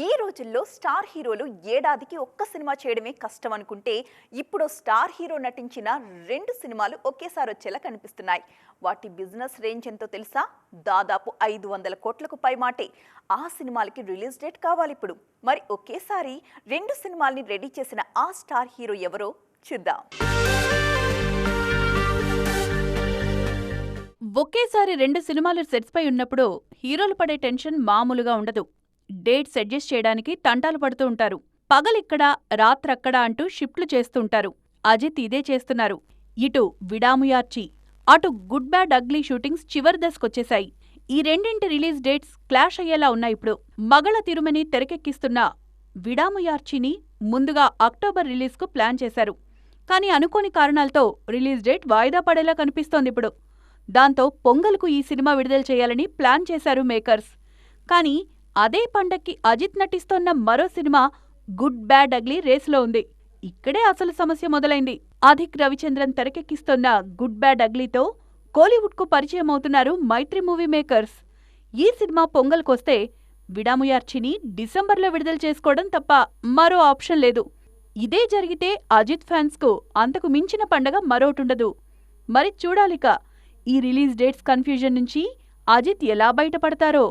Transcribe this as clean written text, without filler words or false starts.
ఈ రోజుల్లో స్టార్ హీరోలు ఏడాదికి ఒక్క సినిమా చేయడమే కష్టం అనుకుంటే ఇప్పుడు స్టార్ హీరో నటించిన 2 సినిమాలు ఒకేసారి వచ్చేలా కనిపిస్తున్నాయి. వాటి బిజినెస్ రేంజ్ ఎంతో తెలుసా? దాదాపు 500 కోట్లకు పైమాటే. ఆ సినిమాలకి రిలీజ్ డేట్ కావాలి ఇప్పుడు. మరి ఒకేసారి 2 సినిమాల్ని రెడీ చేసిన ఆ స్టార్ హీరో ఎవరో చూద్దాం. ఒకేసారి 2 సినిమాలు సెట్స్ పై ఉన్నప్పుడు హీరోలు పడే టెన్షన్ మామూలుగా ఉండదు. డేట్స్ అడ్జస్ట్ చేయడానికి తంటాలు పడుతూ ఉంటారు. పగలిక్కడ రాత్రక్కడ అంటూ షిఫ్ట్లు చేస్తుంటారు. అజిత్ ఇదే చేస్తున్నారు. ఇటు విడాముయార్చి, అటు గుడ్ బ్యాడ్ అగ్లీ షూటింగ్స్ చివరి దశకొచ్చేశాయి. ఈ రెండింటి రిలీజ్ డేట్స్ క్లాష్ అయ్యేలా ఉన్నాయిప్పుడు. మగళ తిరుమని తెరకెక్కిస్తున్న విడాముయార్చిని ముందుగా అక్టోబర్ రిలీజ్కు ప్లాన్ చేశారు. కానీ అనుకోని కారణాలతో రిలీజ్ డేట్ వాయిదా పడేలా కనిపిస్తోందిప్పుడు. దాంతో పొంగల్కు ఈ సినిమా విడుదల చేయాలని ప్లాన్ చేశారు మేకర్స్. కానీ అదే పండక్కి అజిత్ నటిస్తోన్న మరో సినిమా గుడ్ బ్యాడ్ అగ్లీ రేసులో ఉంది. ఇక్కడే అసలు సమస్య మొదలైంది. అధిక్ రవిచంద్రన్ తెరకెక్కిస్తోన్న గుడ్ బ్యాడ్ అగ్లీతో కోలీవుడ్కు పరిచయమవుతున్నారు మైత్రి మూవీ మేకర్స్. ఈ సినిమా పొంగల్కొస్తే విడాముయార్చిని డిసెంబర్లో విడుదల చేసుకోవడం తప్ప మరో ఆప్షన్ లేదు. ఇదే జరిగితే అజిత్ ఫ్యాన్స్కు అంతకు మించిన పండగ మరోటుండదు. మరి చూడాలిక ఈ రిలీజ్ డేట్స్ కన్ఫ్యూజన్ నుంచి అజిత్ ఎలా బయటపడతారో.